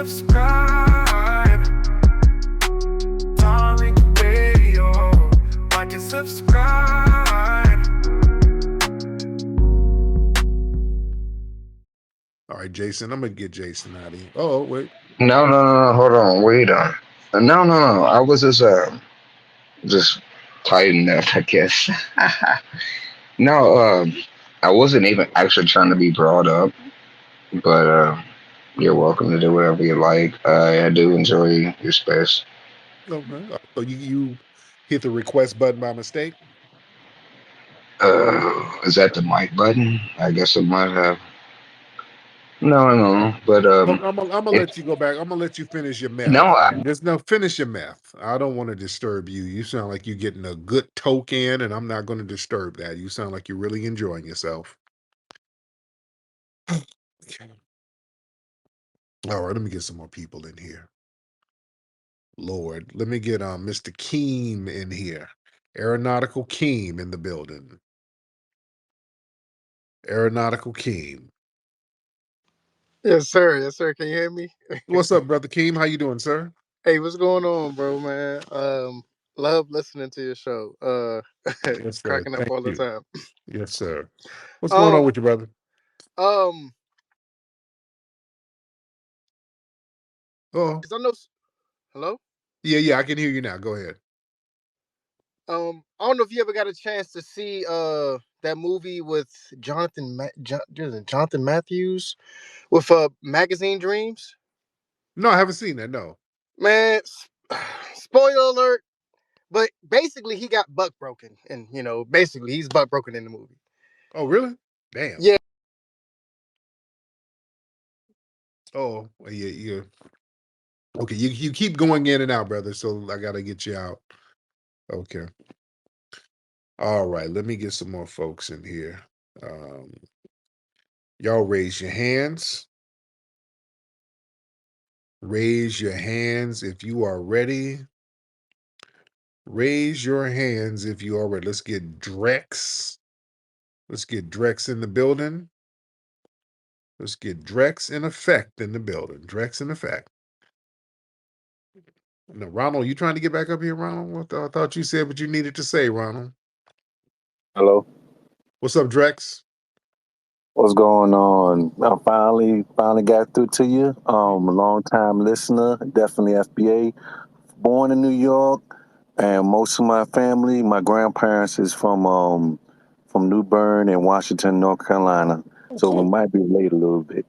subscribe. Darling Radio. Watch and subscribe. All right, Jason. I'm gonna get Jason out of here. Oh, wait. No. Hold on. Wait on. No. I was just tighten up, I guess. No, I wasn't even actually trying to be brought up, but you're welcome to do whatever you like. I do enjoy your space. Okay. So you hit the request button by mistake. Is that the mic button? I guess it might have. No, but I'm gonna if let you go back. I'm gonna let you finish your no, meth, man. Just no finish your meth. I don't want to disturb you. You sound like you're getting a good token, and I'm not going to disturb that. You sound like you're really enjoying yourself. Okay. All right, let me get some more people in here. Lord, let me get Mr. Keem in here. Aeronautical Keem in the building. Aeronautical Keem. Yes, sir. Yes, sir. Can you hear me? What's up, brother Keem? How you doing, sir? Hey, what's going on, bro, man? Love listening to your show. Yes, sir. Cracking up Thank all the you. time. Yes, sir. What's going on Um, with you, brother? um, Oh, cause I know. Hello. yeah, I can hear you now. Go ahead. I don't know if you ever got a chance to see that movie with Jonathan Matthews with Magazine Dreams. No, I haven't seen that. No. Man, spoiler alert. But basically, he got buck broken, and basically he's buck broken in the movie. Oh, really? Damn. Yeah. Oh, well, yeah. Okay, you keep going in and out, brother. So I gotta get you out. Okay. All right. Let me get some more folks in here. Um, y'all raise your hands. Raise your hands if you are ready. Raise your hands if you are ready. Let's get Drex. Let's get Drex in the building. Let's get Drex in effect in the building. Drex in effect. No, Ronald, you trying to get back up here, Ronald? I thought you said what you needed to say, Ronald. Hello. What's up, Drex? What's going on? I finally got through to you. A long time listener, definitely FBA. Born in New York, and most of my family, my grandparents is from New Bern and Washington, North Carolina. Oh, So we cool. might be late a little bit.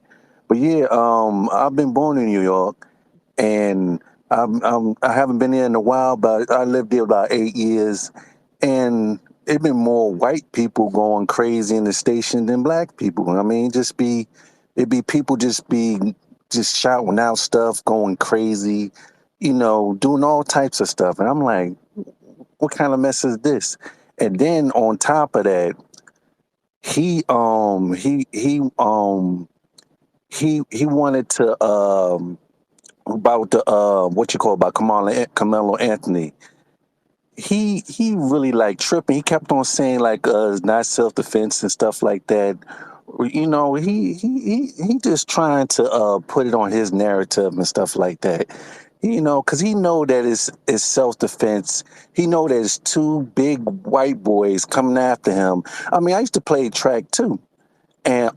But yeah, I've been born in New York, and I haven't been there in a while, but I lived there about 8 years, and it been more white people going crazy in the station than black people. I mean, it'd be people just shouting out stuff, going crazy, doing all types of stuff, and I'm like, what kind of mess is this? And then on top of that, he um he he um he wanted to about the what you call about Carmelo Anthony. He really like tripping. He kept on saying like it's not self defense and stuff like that. He just trying to put it on his narrative and stuff like that. Because he know that it's self defense. He know that it's two big white boys coming after him. I mean, I used to play track too, and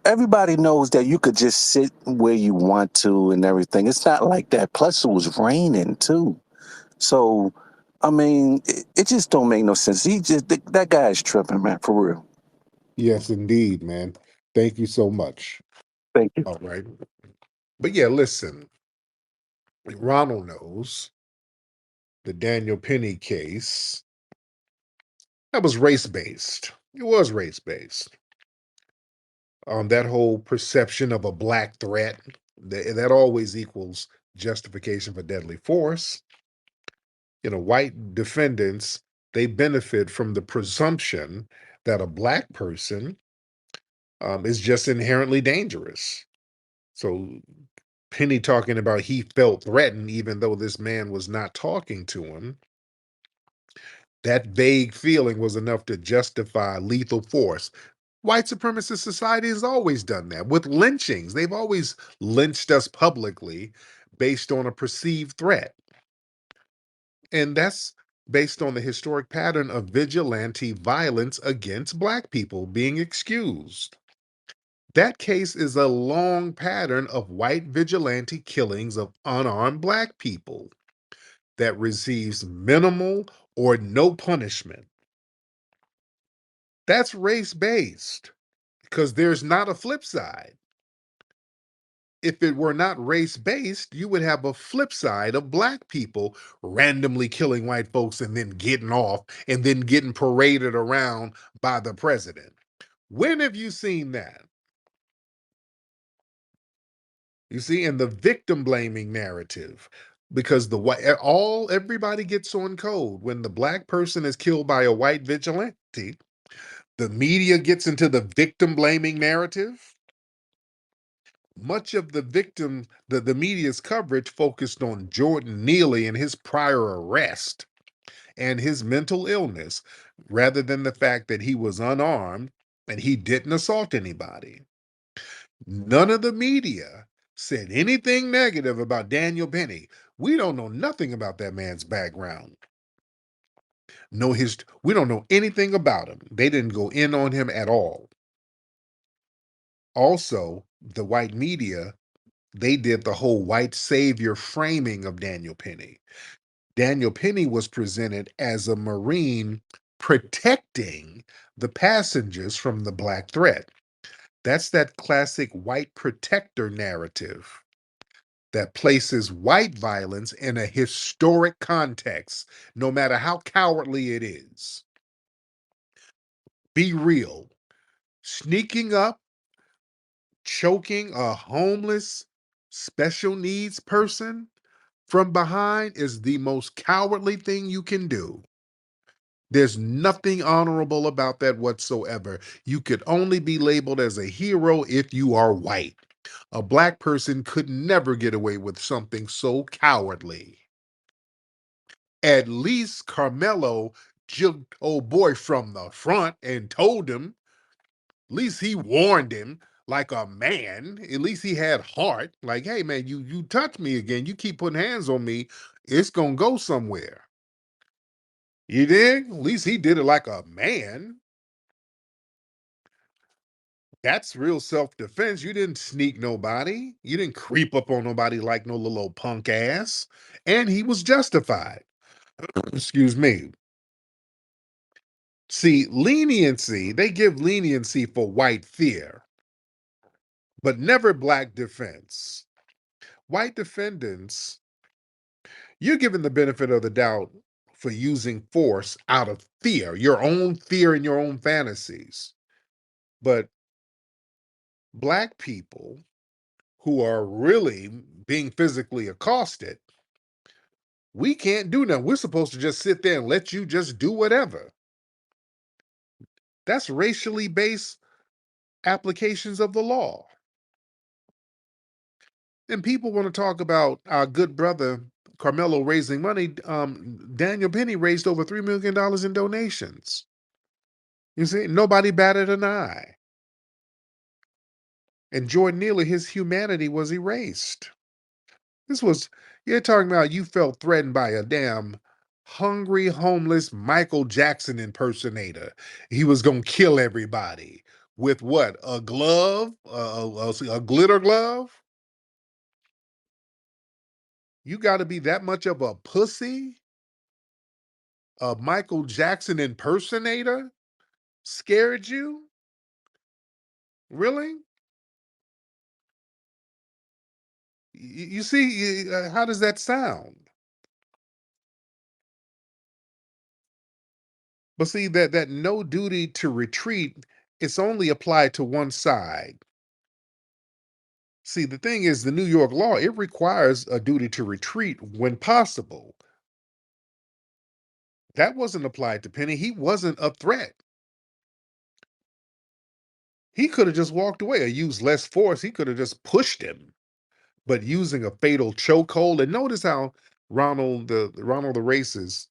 everybody knows that you could just sit where you want to and everything. It's not like that. Plus, it was raining too. So, I mean, it just don't make no sense. That guy's tripping, man, for real. Yes, indeed, man. Thank you so much. Thank you. All right. But yeah, listen, Ronald knows the Daniel Penny case. That was race based. It was race based. That whole perception of a black threat, that always equals justification for deadly force. White defendants, they benefit from the presumption that a black person is just inherently dangerous. So Penny talking about he felt threatened even though this man was not talking to him, that vague feeling was enough to justify lethal force. White supremacist society has always done that with lynchings. They've always lynched us publicly based on a perceived threat. And that's based on the historic pattern of vigilante violence against Black people being excused. That case is a long pattern of white vigilante killings of unarmed Black people that receives minimal or no punishment. That's race-based because there's not a flip side. If it were not race-based, you would have a flip side of Black people randomly killing white folks and then getting off and then getting paraded around by the president. When have you seen that? You see, in the victim blaming narrative, because everybody gets on code when the Black person is killed by a white vigilante, the media gets into the victim blaming narrative. Much of the media's coverage focused on Jordan Neely and his prior arrest and his mental illness, rather than the fact that he was unarmed and he didn't assault anybody. None of the media said anything negative about Daniel Penny. We don't know nothing about that man's background. We don't know anything about him. They didn't go in on him at all. Also, the white media, they did the whole white savior framing of Daniel Penny. Daniel Penny was presented as a Marine protecting the passengers from the Black threat. That's that classic white protector narrative that places white violence in a historic context, no matter how cowardly it is. Be real. Sneaking up, choking a homeless special needs person from behind is the most cowardly thing you can do. There's nothing honorable about that whatsoever. You could only be labeled as a hero if you are white. A Black person could never get away with something so cowardly. At least Carmelo juked old boy from the front and told him. At least he warned him like a man. At least he had heart. Like, hey man, you touch me again, you keep putting hands on me, it's gonna go somewhere. You dig? At least he did it like a man. That's real self-defense. You didn't sneak nobody. You didn't creep up on nobody like no little old punk ass. And he was justified. Excuse me. See, leniency, they give leniency for white fear, but never Black defense. White defendants, you're given the benefit of the doubt for using force out of fear, your own fear and your own fantasies. But Black people who are really being physically accosted, we can't do nothing. We're supposed to just sit there and let you just do whatever. That's racially based applications of the law. And people want to talk about our good brother Carmelo raising money. Daniel Penny raised over $3 million in donations. You see, nobody batted an eye. And Jordan Neely, his humanity was erased. You're talking about you felt threatened by a damn hungry, homeless Michael Jackson impersonator. He was going to kill everybody with what? A glove? A glitter glove? You got to be that much of a pussy? A Michael Jackson impersonator scared you? Really? You see, how does that sound? But see, that no duty to retreat, it's only applied to one side. See, the thing is, the New York law, it requires a duty to retreat when possible. That wasn't applied to Penny. He wasn't a threat. He could have just walked away or used less force. He could have just pushed him. But using a fatal chokehold, and notice how Ronald the racist,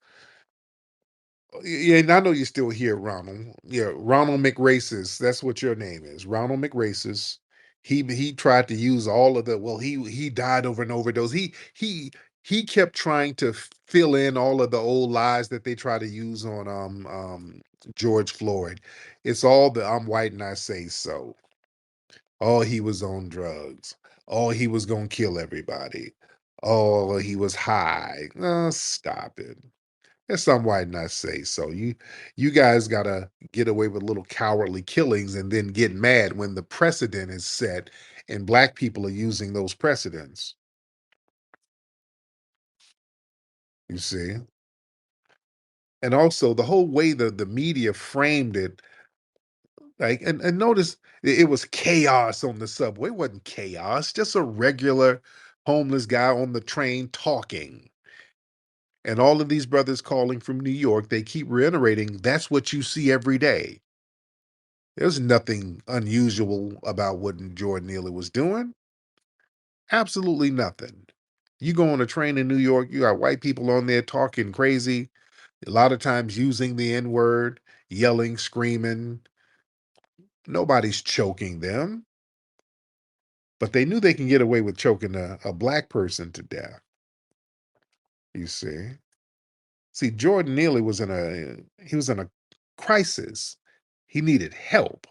Yeah, and I know you're still here, Ronald. Yeah, Ronald McRacist. That's what your name is, Ronald McRacist. He tried to use all of the. Well, he died over an overdose. He kept trying to fill in all of the old lies that they try to use on George Floyd. It's all the I'm white and I say so. Oh, he was on drugs. Oh, he was gonna kill everybody. Oh, he was high. Stop it. That's some white not say so. You guys gotta get away with little cowardly killings and then get mad when the precedent is set and black people are using those precedents. You see? And also the whole way the media framed it, like, and notice it was chaos on the subway. It wasn't chaos, just a regular homeless guy on the train talking. And all of these brothers calling from New York, they keep reiterating that's what you see every day. There's nothing unusual about what Jordan Neely was doing. Absolutely nothing. You go on a train in New York, you got white people on there talking crazy, a lot of times using the N word, yelling, screaming. Nobody's choking them, but they knew they can get away with choking a black person to death. You see? See, Jordan Neely was in a crisis. He needed help.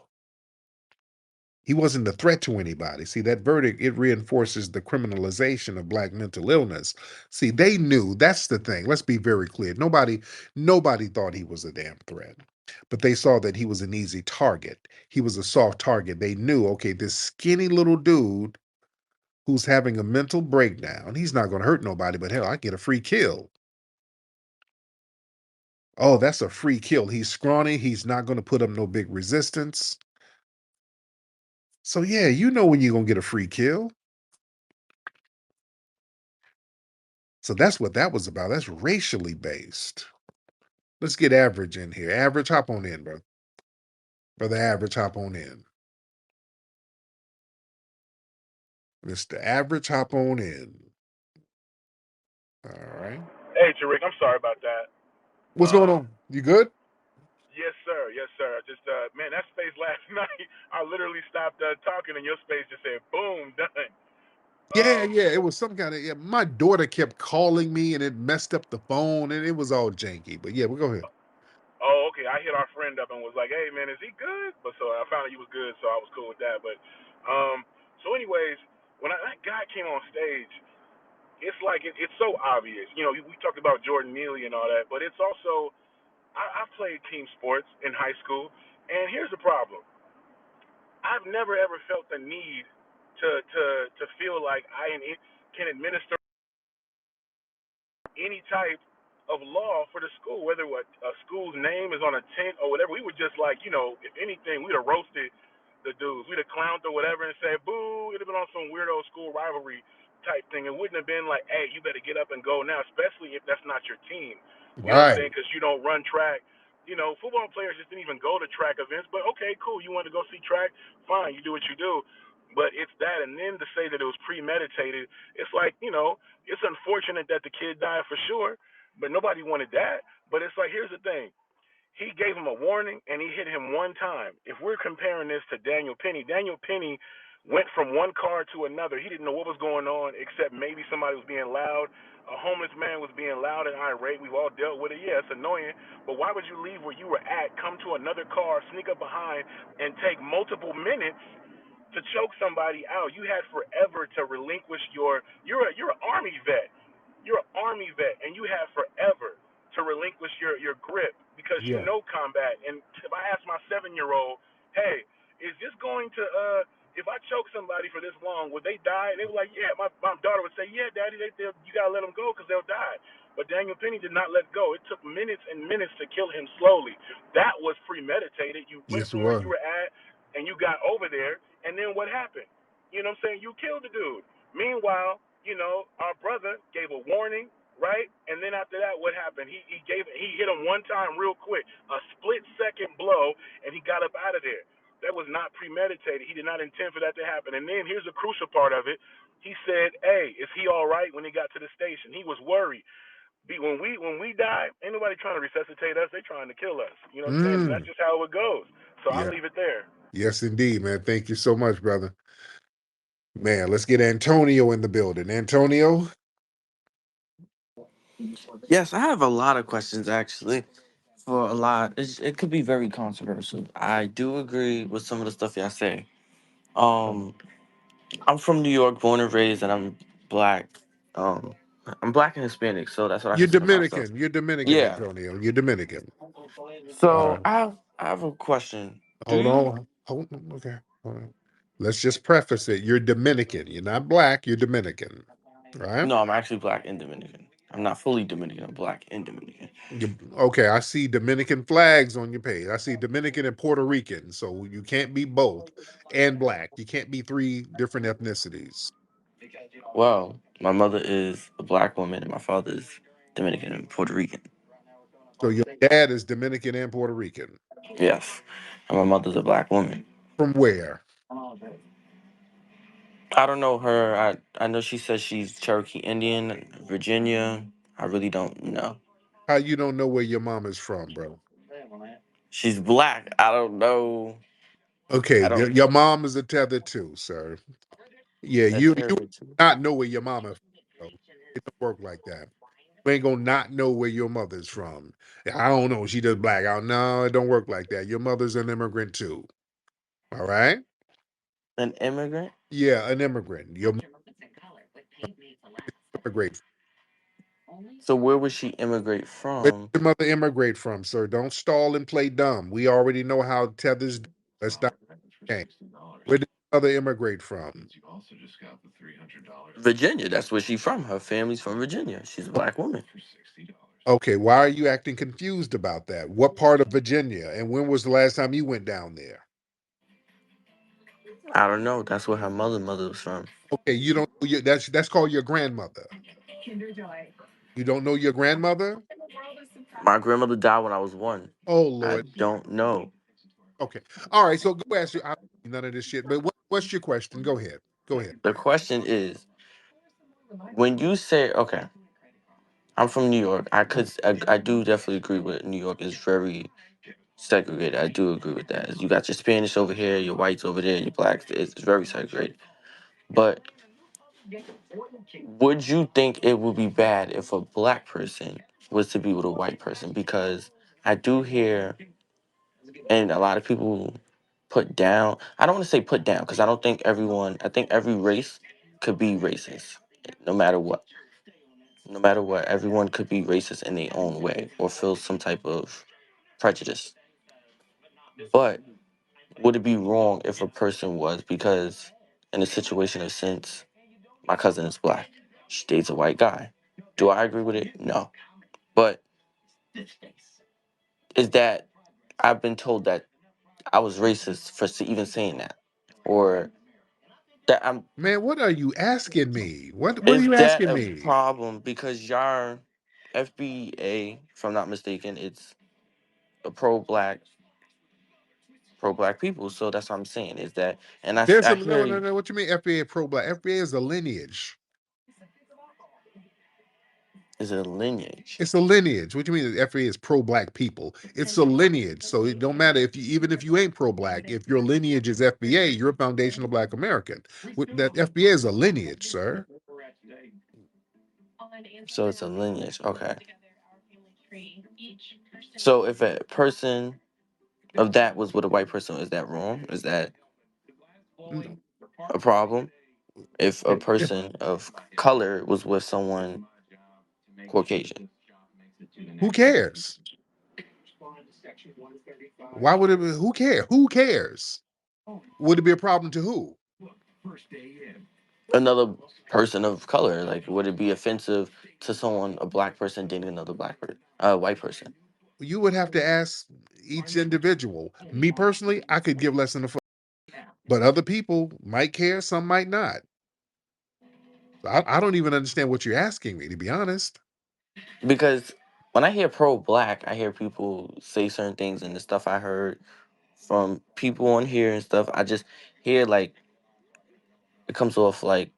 He wasn't a threat to anybody. See, that verdict, it reinforces the criminalization of black mental illness. See, they knew, that's the thing. Let's be very clear. Nobody thought he was a damn threat. But they saw that he was an easy target. He was a soft target. They knew, okay, this skinny little dude who's having a mental breakdown, he's not going to hurt nobody, but hell, I get a free kill. Oh, that's a free kill. He's scrawny. He's not going to put up no big resistance. So yeah, you know when you're going to get a free kill. So that's what that was about. That's racially based. Let's get Average in here. Average, hop on in, bro. Brother Average, hop on in. Mr. Average, hop on in. All right. Hey, Tariq, I'm sorry about that. What's going on? You good? Yes, sir. Yes, sir. I just, man, that space last night, I literally stopped talking, and your space just said, boom, done. Yeah, yeah. It So, was some kind of. Yeah, my daughter kept calling me, and it messed up the phone, and it was all janky. But yeah, we'll go ahead. oh, okay. I hit our friend up and was like, hey, man, is he good? But so I found out he was good, so I was cool with that. But, so anyways, when that guy came on stage, it's like it's so obvious. You know, we talked about Jordan Neely and all that, but it's also I played team sports in high school, and here's the problem. I've never ever felt the need to feel like can administer any type of law for the school, whether what a school's name is on a tent or whatever. We would just like, if anything, we'd have roasted the dudes. We'd have clowned or whatever and said, boo, it'd have been on some weirdo school rivalry type thing. It wouldn't have been like, hey, you better get up and go now, especially if that's not your team. You know what I'm Right. saying? Because you don't run track. Football players just didn't even go to track events, but okay, cool. You want to go see track? Fine, you do what you do. But it's that, and then to say that it was premeditated, it's like, it's unfortunate that the kid died for sure, but nobody wanted that. But it's like, here's the thing. He gave him a warning and he hit him one time. If we're comparing this to Daniel Penny went from one car to another. He didn't know what was going on except maybe somebody was being loud. A homeless man was being loud and irate. We've all dealt with it. Yeah, it's annoying. But why would you leave where you were at, come to another car, sneak up behind, and take multiple minutes to choke somebody out? You had forever to relinquish you're an army vet. You're an army vet, and you have forever to relinquish your grip because you Yeah. know combat. And if I ask my 7-year-old, hey, is this going to if I choke somebody for this long, would they die? They were like, yeah. My daughter would say, yeah, Daddy, you gotta let them go because they'll die. But Daniel Penny did not let go. It took minutes and minutes to kill him slowly. That was premeditated. You went Yes, it from where was. you were at and you got over there, and then what happened? You know what I'm saying? You killed the dude. Meanwhile, our brother gave a warning, right? And then after that, what happened? He hit him one time real quick, a split second blow, and he got up out of there. That was not premeditated. He did not intend for that to happen. And then here's the crucial part of it. He said, hey, is he all right when he got to the station? He was worried. When we die, ain't nobody trying to resuscitate us. They trying to kill us. You know what I'm saying? And that's Mm. just how it goes. So I'll Yeah. leave it there. Yes, indeed, man. Thank you so much, brother. Man, let's get Antonio in the building. Antonio, Yes, I have a lot of questions actually. For a lot, it could be very controversial. I do agree with some of the stuff y'all say. Um, I'm from New York, born and raised, and I'm black. Um, I'm black and Hispanic, so that's what I you're consider myself. Dominican. You're Dominican, Yeah. Antonio. You're Dominican. So I have a question. Do Hold you? on. Hold on. Okay. Hold on. Let's just preface it. You're Dominican. You're not black. You're Dominican. Right? No, I'm actually black and Dominican. I'm not fully Dominican. I'm black and Dominican. Okay. I see Dominican flags on your page. I see Dominican and Puerto Rican. So you can't be both and black. You can't be three different ethnicities. Well, my mother is a black woman and my father is Dominican and Puerto Rican. So your dad is Dominican and Puerto Rican. Yes, and my mother's a black woman. From where? I don't know her. I know she says she's Cherokee Indian, Virginia. I really don't know. How you don't know where your mom is from, bro? She's black. I don't know. Okay, I don't. your mom is a tether too, sir. Yeah, you Cherokee. not know where your mama is from, bro. It don't work like that. You ain't gonna not know where your mother's from. I don't know. She just black out. No, it don't work like that. Your mother's an immigrant too. All right? An immigrant. Yeah, an immigrant. Your mother immigrate. So where would she immigrate Where from? did your mother immigrate from, sir? Don't stall and play dumb. We already know how tethers do. Let's not game. Where did your mother immigrate from? Virginia. That's where she's from. Her family's from Virginia. She's a black woman. Okay, why are you acting confused about that? What part of Virginia? And when was the last time you went down there? I don't know. That's where her mother was from. Okay, you don't know that's called your grandmother. You don't know your grandmother? My grandmother died when I was 1. Oh I Lord. don't know. Okay. All right, so go ask you I don't need none of this shit. But what's your question? Go ahead. Go ahead. The question is, when you say, okay, I'm from New York. I do definitely agree with New York is very segregated. I do agree with that. You got your Spanish over here, your whites over there, your blacks. It's very segregated. But would you think it would be bad if a black person was to be with a white person? Because I do hear, and a lot of people put down. I don't want to say put down because I don't think everyone. I think every race could be racist, no matter what. No matter what, everyone could be racist in their own way or feel some type of prejudice. But would it be wrong if a person was, because in a situation of sense, my cousin is black, she dates a white guy. Do I agree with it? No. But is that I've been told that I was racist for even saying that, or that I'm. Man, what are you asking me? What are Is you that asking a me? problem? Because y'all FBA, if I'm not mistaken, it's a pro black people. So that's what I'm saying. Is that, and There's I some hear no. What you mean FBA pro black? FBA is a lineage. is a lineage. It's a lineage. What you mean FBA is pro black people? It's a lineage. So it don't matter if you even if you ain't pro black, if your lineage is FBA, you're a foundational black American. That FBA is a lineage, sir. So it's a lineage. Okay. So if a person of that was with a white person, is that wrong? Is that N- a problem? If a yeah, person of color was with someone Caucasian, who cares? Why would it be, who care? Who cares? Would it be a problem to who? another person of color, like would it be offensive to someone, a black person dating another white person? You would have to ask each individual. Me personally, I could give less than a fuck. But other people might care, some might not. I don't even understand what you're asking me, to be honest. Because when I hear pro-black, I hear people say certain things, and the stuff I heard from people on here and stuff, I just hear like it comes off like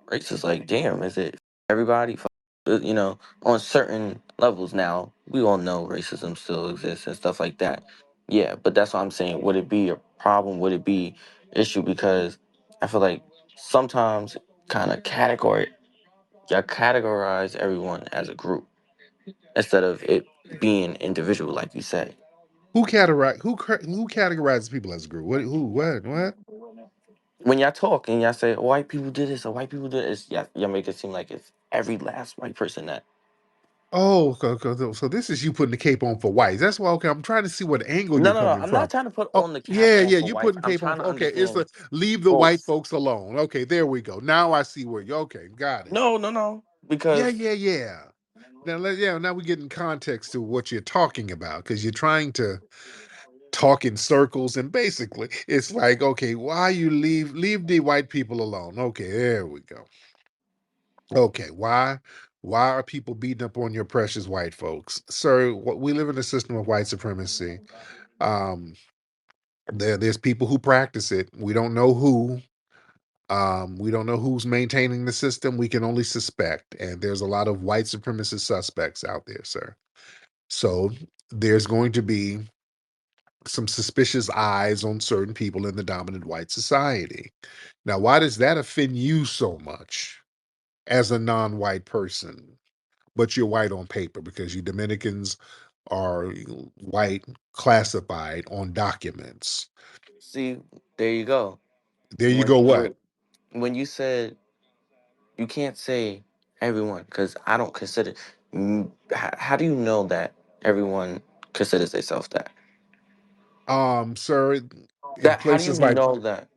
racist. Like, damn, is it everybody? you know, on certain levels. Now we all know racism still exists and stuff like that. Yeah, but that's what I'm saying. Would it be a problem? Would it be issue? Because I feel like sometimes kind of categorize everyone as a group instead of it being individual, like you said. Who categorizes people as a group? What? Who? What? When y'all talk and y'all say white people did this or white people did this, yeah, y'all make it seem like it's every last white person that. Oh, so this is you putting the cape on for whites. That's why. Okay, I'm trying to see what angle No, you're no, no. coming I'm from. not trying to put Oh, on the cap yeah, on yeah, for you whites. putting I'm cape on trying for. to Okay, it's a understand leave the white both. folks alone. Okay, there we go. Now I see where you. Okay, got it. No, no, no. Yeah, Because yeah, yeah. Now we get in context to what you're talking about because you're trying to talk in circles and basically it's like, okay, why you leave the white people alone? Okay, there we go. Okay, why are people beating up on your precious white folks, sir? We live in a system of white supremacy. Um, there's people who practice it. We don't know who. We don't know who's maintaining the system. We can only suspect, and there's a lot of white supremacist suspects out there, sir. So there's going to be some suspicious eyes on certain people in the dominant white society. Now, why does that offend you so much as a non-white person? But you're white on paper because you Dominicans are white classified on documents. see, there you go. There you When go. when What? when you said you can't say everyone because I don't consider. How do you know that everyone considers themselves that? Sir, in That how do you places like know that?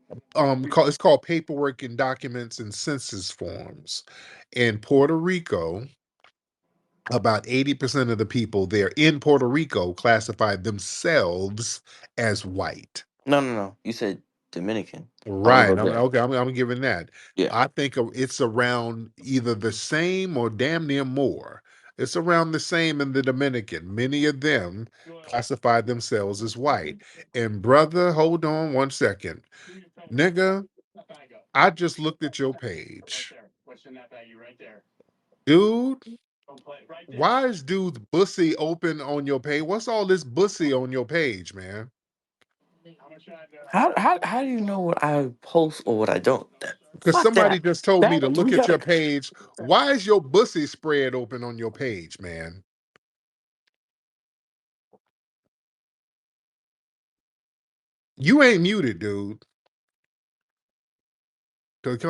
it's called paperwork and documents and census forms. In Puerto Rico, about 80% of the people there in Puerto Rico classify themselves as white. No, no, no. You said Dominican. I want to Right. go there. I'm giving that. Yeah. I think it's around either the same or damn near more. It's around the same in the Dominican. Many of them classify themselves as white. And brother, hold on one second. Nigga, I just looked at your page. Dude, why is dude's bussy open on your page? What's all this bussy on your page, man? How do you know what I post or what I don't? Because Fuck somebody that. just told me to We look at gotta. your page. Why is your bussy spread open on your page, man? You ain't muted, dude.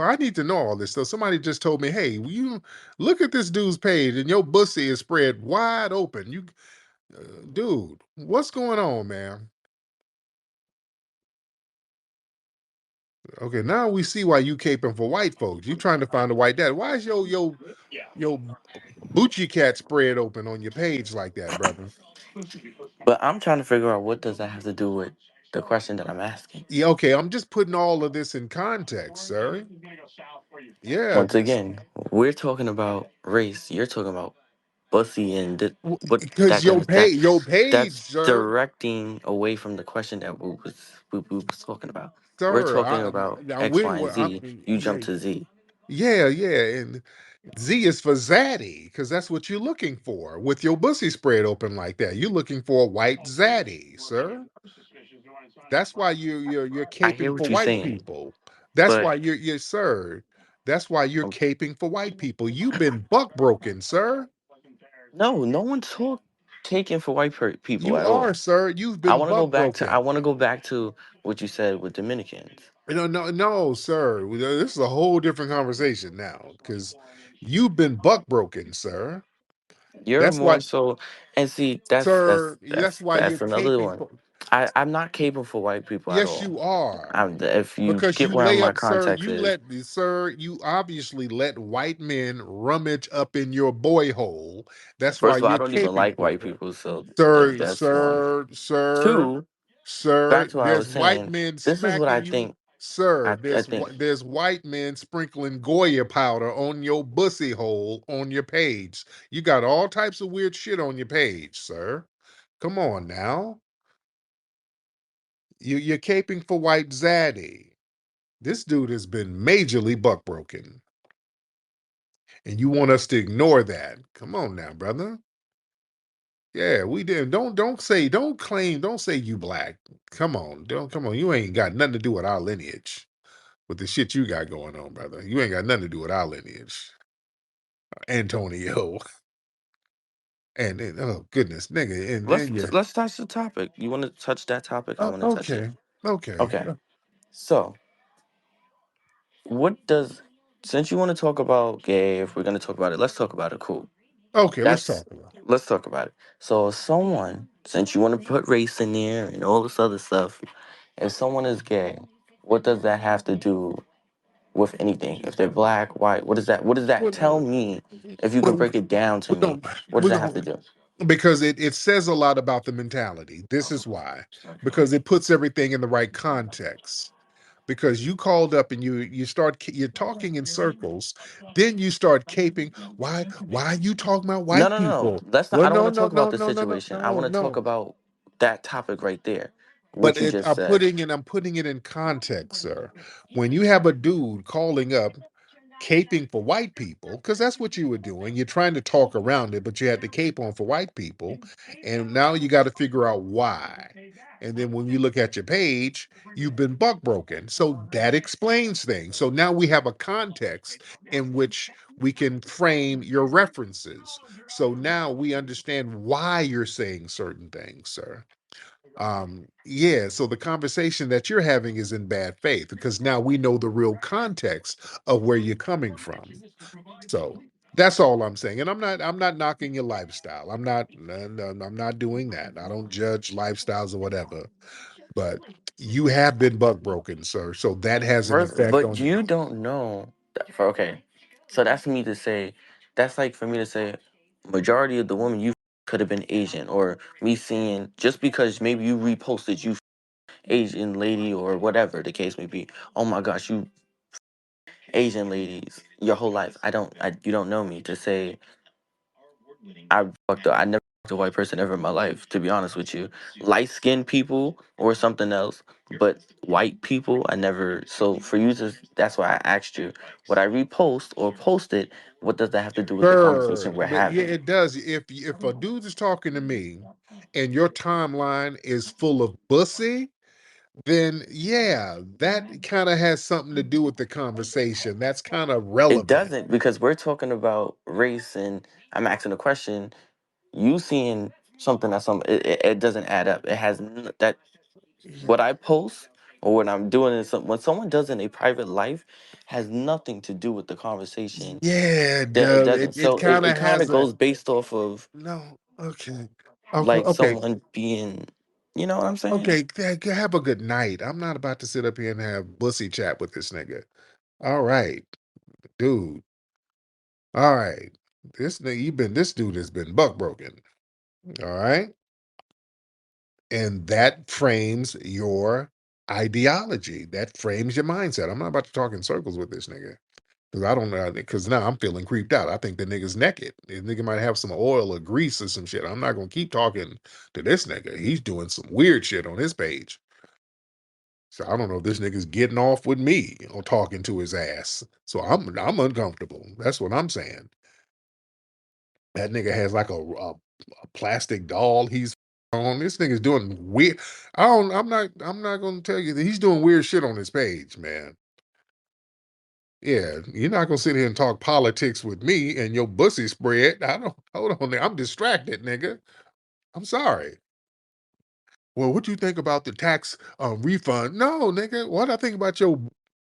I need to know all this. So somebody just told me, hey, will you look at this dude's page and your bussy is spread wide open. Dude, what's going on, man? Okay, now we see why you caping for white folks. You trying to find a white dad. Why is your Bucci cat spread open on your page like that, brother? But I'm trying to figure out what does that have to do with the question that I'm asking. Yeah, okay, I'm just putting all of this in context, sir. Yeah, Once again, we're talking about race. You're talking about bussy and but because your page, that's sir, directing away from the question that we was talking about. We're sir. talking about Now X, Y, and Z. You yeah, jump to Z. yeah, yeah, and Z is for zaddy because that's what you're looking for with your bussy spread open like that. You're looking for a white zaddy, sir. That's why you're I hear caping what for you're white saying, people. That's but why you're sir. That's why you're caping for white people. You've been buck broken, sir. no, no one's taking for white people You at all. are, sir. You've been buck I broken. want to go back to what you said with Dominicans. No, no, no, sir. This is a whole different conversation now because you've been buck broken, sir. You're That's why, more so, and see, sir. That's why you're that's another caping one. for. I'm not capable for white people at Yes, all. you are. If you Because get you where lay my up, context is, sir, you obviously let white men rummage up in your boy hole. That's why first of all, I you're don't even caping like white for it. people, so Sir, that's one. Two, sir, back to what I there's was white saying. men This is what I smacking you. think. Sir, I think. there's white men sprinkling Goya powder on your bussy hole on your page. You got all types of weird shit on your page, sir. Come on now. You're caping for white zaddy. This dude has been majorly buck broken. and you want us to ignore that. Come on now, brother. Yeah, we did. Don't claim, don't say you black. Come on, don't come on. You ain't got nothing to do with our lineage. With the shit you got going on, brother. You ain't got nothing to do with our lineage. Antonio. And oh goodness, nigga. And yeah. Let's touch the topic. You want to touch that topic? I Oh, want to touch it. okay. Okay. Okay. So, what does since you want to talk about gay, if we're gonna talk about it, let's talk about it. Cool. Okay, let's That's talk about it. let's talk about it. So, if someone, since you want to put race in there and all this other stuff, if someone is gay, what does that have to do with anything? If they're black, white, what does that? What does that tell me? If you could Well, break it down to we're me, gonna, what does we're that have to gonna do? because it says a lot about the mentality. This is why. Because it puts everything in the right context. Because you called up and you're talking in circles, then you start caping. Why are you talking about No, white no, no, no. people? Let's not. Well, I don't no, want to no, talk about no, the no, no, no, situation. I no, want to talk no. about that topic right there. But What you just said. I'm putting it in context, sir. When you have a dude calling up caping for white people, because that's what you were doing. You're trying to talk around it, but you had the cape on for white people. And now you got to figure out why. And then when you look at your page, you've been buck broken. So that explains things. So now we have a context in which we can frame your references. So now we understand why you're saying certain things, sir. Yeah, so the conversation that you're having is in bad faith because now we know the real context of where you're coming from. So that's all I'm saying. And I'm not knocking your lifestyle. I'm not doing that. I don't judge lifestyles or whatever. But you have been buck broken, sir. So that has an First, effect but on you. you don't know that for okay. So that's me to say. That's like for me to say, majority of the women you could have been Asian, or me seeing just because maybe you reposted you Asian lady or whatever the case may be. Oh my gosh, you Asian ladies your whole life. You don't know me to say I never fucked a white person ever in my life, to be honest with you. Light skinned people or something else, but white people, I never. So for you to, that's why I asked you, would I repost or post it? What does that have to do with the Sure. conversation we're But yeah, having? it does. If a dude is talking to me and your timeline is full of bussy, then yeah, that kind of has something to do with the conversation. That's kind of It relevant. doesn't because we're talking about race and I'm asking a question. You seeing something that it doesn't add up. It has that what I post or what I'm doing is when someone does in a private life has nothing to do with the conversation. Yeah, That it duh, doesn't. it So kind it of kind of has a goes based off of no. Okay, like okay, someone being, you know what I'm saying? okay. Have a good night. I'm not about to sit up here and have bussy chat with this nigga. All right, dude. All right, this dude has been buck broken. All right, and that frames your ideology. That frames your mindset. I'm not about to talk in circles with this nigga. Because I don't know, because now I'm feeling creeped out. I think the nigga's naked. The nigga might have some oil or grease or some shit. I'm not gonna keep talking to this nigga. He's doing some weird shit on his page. So I don't know if this nigga's getting off with me or talking to his ass. So I'm uncomfortable. That's what I'm saying. That nigga has like a plastic doll he's on. This nigga's doing weird. I'm not gonna tell you that he's doing weird shit on his page, man. Yeah, you're not gonna sit here and talk politics with me and your bussy spread. I don't hold on there. I'm distracted, nigga. I'm sorry. Well, what do you think about the tax refund? No, nigga. What I think about your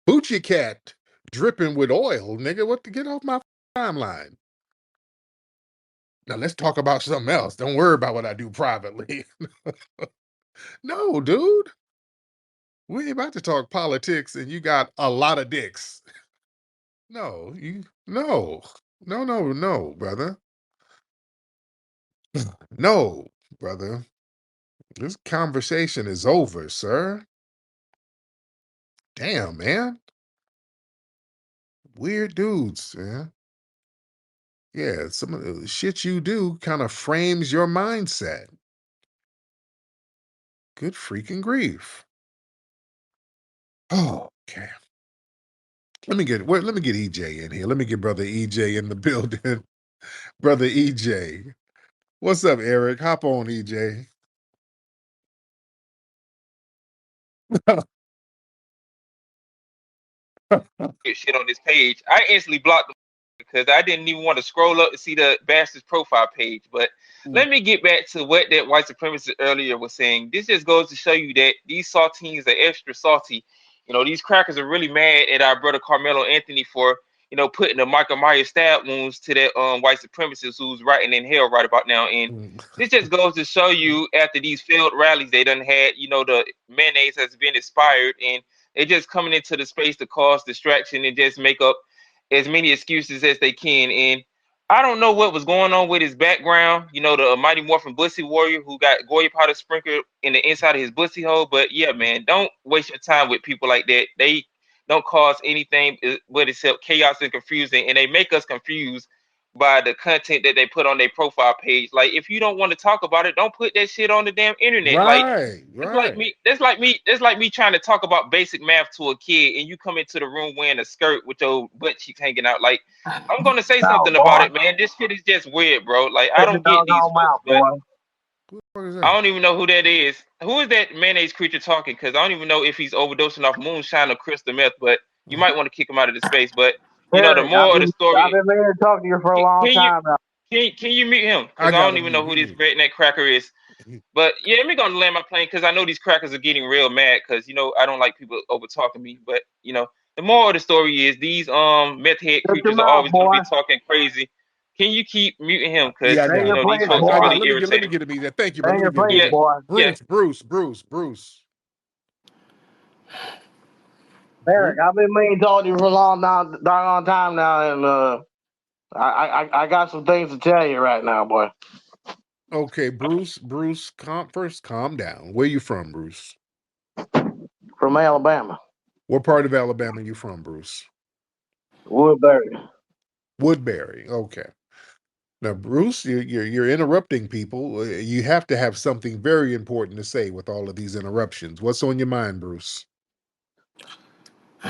Bucci cat dripping with oil, nigga? What to get off my timeline? Now let's talk about something else. Don't worry about what I do privately. No, dude. We ain't about to talk politics and you got a lot of dicks. No. No, brother. No, brother. This conversation is over, sir. Damn, man. Weird dudes, man. Yeah, some of the shit you do kind of frames your mindset. Good freaking grief. Oh, okay. Let me get EJ in here. Let me get brother EJ in the building. Brother EJ. What's up, Eric? Hop on, EJ. Shit on this page. I instantly blocked the because I didn't even want to scroll up to see the bastard's profile page. But let me get back to what that white supremacist earlier was saying. This just goes to show you that these saltines are extra salty. You know, these crackers are really mad at our brother Carmelo Anthony for, you know, putting the Michael Myers stab wounds to that white supremacist who's rotting in hell right about now. And this just goes to show you after these failed rallies they done had, you know, the mayonnaise has been expired and they're just coming into the space to cause distraction and just make up as many excuses as they can. And I don't know what was going on with his background. You know, the Mighty Morphin Bussy Warrior who got Goya powder sprinkled in the inside of his bussy hole. But yeah, man, don't waste your time with people like that. They don't cause anything but except chaos and confusion, and they make us confused by the content that they put on their profile page. Like, if you don't want to talk about it, don't put that shit on the damn internet. Like, it's like me. That's like me trying to talk about basic math to a kid, and you come into the room wearing a skirt with your butt cheeks hanging out. Like, I'm gonna say something about it, man. This shit is just weird, bro. Like, I don't get these folks, but I don't even know who that is. Who is that mayonnaise creature talking? Because I don't even know if he's overdosing off moonshine or crystal meth. But you might want to kick him out of the space. But you know, the moral of the story. I've been meaning to talk to you for a long time now. Can you mute him? Because I don't even know who this redneck cracker is. But yeah, let me go and land my plane because I know these crackers are getting real mad because, you know, I don't like people over talking me. But, you know, the moral of the story is these meth head creatures are always going to be talking crazy. Can you keep muting him? Because, you know, these folks are really irritating. Let me get him in there. Thank you, bro. Let me get him. Bruce. Eric, I've been meaning to talk to you for a long time now, and I got some things to tell you right now, boy. Okay, Bruce, calm down. Where you from, Bruce? From Alabama. What part of Alabama are you from, Bruce? Woodbury. Okay. Now, Bruce, you're interrupting people. You have to have something very important to say with all of these interruptions. What's on your mind, Bruce?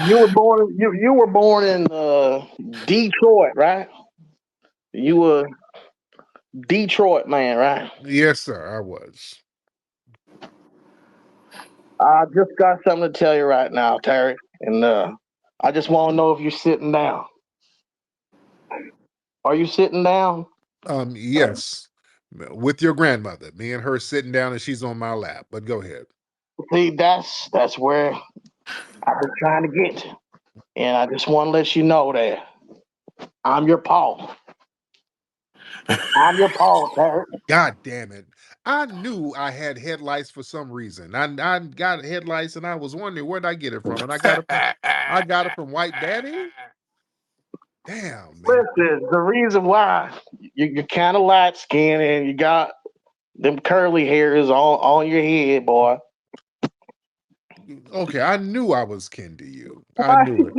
You were born in Detroit, right? You were Detroit man, right? Yes, sir, I was. I just got something to tell you right now, Tariq, and I just want to know if you're sitting down. Are you sitting down? Yes, with your grandmother. Me and her sitting down, and she's on my lap. But go ahead. See, that's where I've been trying to get to, and I just want to let you know that I'm your Paul. I'm your Paul, Tariq. God damn it. I knew I had headlights for some reason. I got headlights and I was wondering where'd I get it from. And I got it from White Daddy. Damn, man. Listen, the reason why you're kind of light skinned and you got them curly hairs on your head, boy. Okay, I knew I was kin to you. I knew it.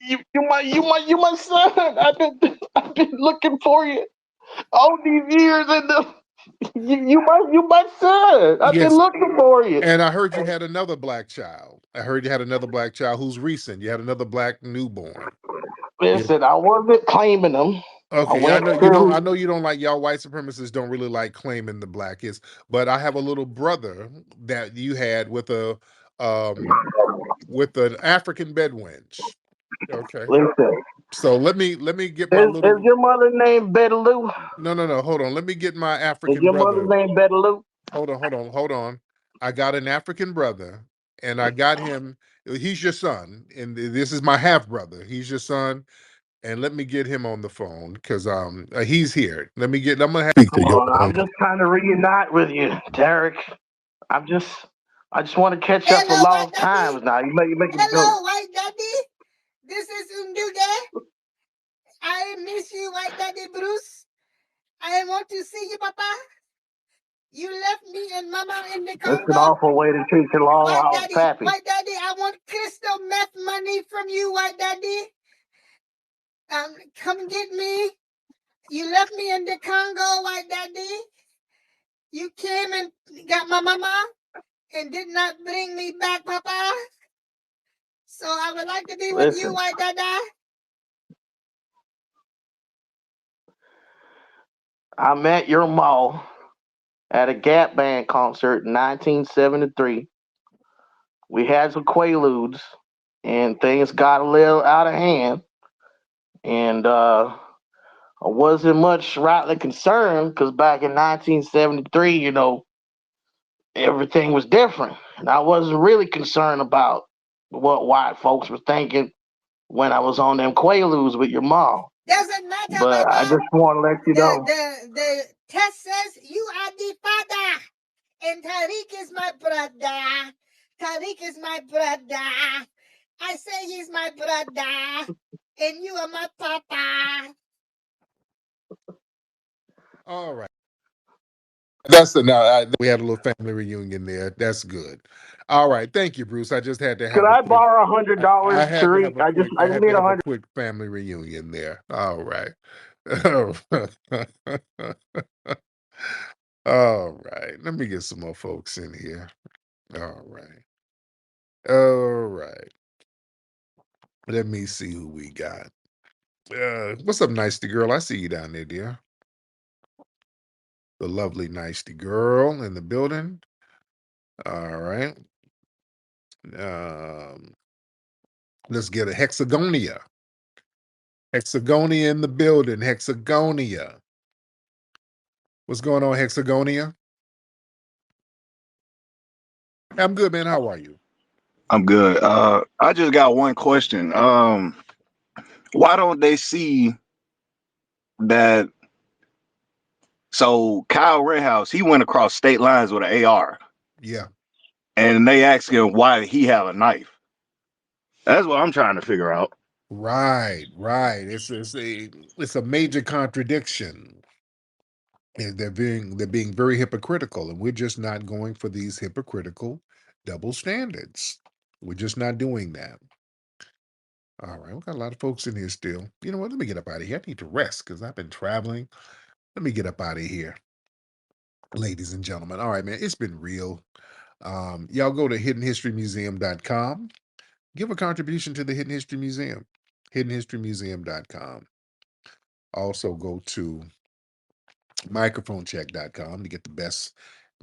You my son. I've been looking for you all these years, and you my son. I've been looking for you. And I heard you had another black child. Who's recent. You had another black newborn. Listen, I wasn't claiming them. Okay, I know you don't like y'all white supremacists don't really like claiming the blackies, but I have a little brother that you had with an African bedwench. Okay. Listen. So let me get my Is your mother named Betaloo? No. Hold on. Let me get my African Is your brother. mother named Betaloo? Hold on. I got an African brother, and I got him. He's your son, and this is my half brother. He's your son, and let me get him on the phone because he's here. I'm gonna have to speak to you. I'm just trying to reunite with you, Tariq. I just want to catch up for long times now. You make it Hello, White Daddy. This is Unduge. I miss you, White Daddy Bruce. I want to see you, Papa. You left me and Mama in the Congo. That's an awful way to treat your long lost pappy. White Daddy, I want crystal meth money from you, White Daddy. Come get me. You left me in the Congo, White Daddy. You came and got my mama and did not bring me back, Papa. So I would like to be with you, Listen, White Dada. I met your ma at a Gap Band concert in 1973. We had some quaaludes, and things got a little out of hand. And I wasn't much rightly concerned because back in 1973, everything was different. And I wasn't really concerned about what white folks were thinking when I was on them quaaludes with your mom. Doesn't matter, But I Baba. just want to let you know. The test says you are the father, and Tariq is my brother. Tariq is my brother. I say he's my brother, and you are my papa. All right. That's the now we had a little family reunion there. That's good. All right, thank you, Bruce. I just had to Could have a I quick. borrow I, $100, I had to Tariq? have a quick. I I just had to need have a 100. quick family reunion there. All right. All right. Let me get some more folks in here. All right. All right. Let me see who we got. What's up, Nicety girl? I see you down there, dear. The lovely Nicety girl in the building. All right. Let's get a Hexagonia. Hexagonia in the building. Hexagonia. What's going on, Hexagonia? I'm good, man. How are you? I'm good. I just got one question. Why don't they see that? So Kyle Rittenhouse, he went across state lines with an AR, Yeah. and they asked him why did he have a knife. That's what I'm trying to figure out. Right. It's a major contradiction. And they're being very hypocritical, and we're just not going for these hypocritical double standards. We're just not doing that. All right, we got a lot of folks in here still. You know what? Let me get up out of here. I need to rest because I've been traveling. Let me get up out of here, ladies and gentlemen. All right, man, it's been real. Y'all go to hiddenhistorymuseum.com. Give a contribution to the Hidden History Museum, hiddenhistorymuseum.com. Also go to microphonecheck.com to get the best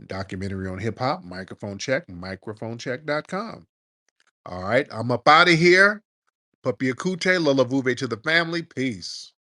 documentary on hip hop. Microphonecheck.com. All right, I'm up out of here. Papi Akute, Lala Vuve to the family. Peace.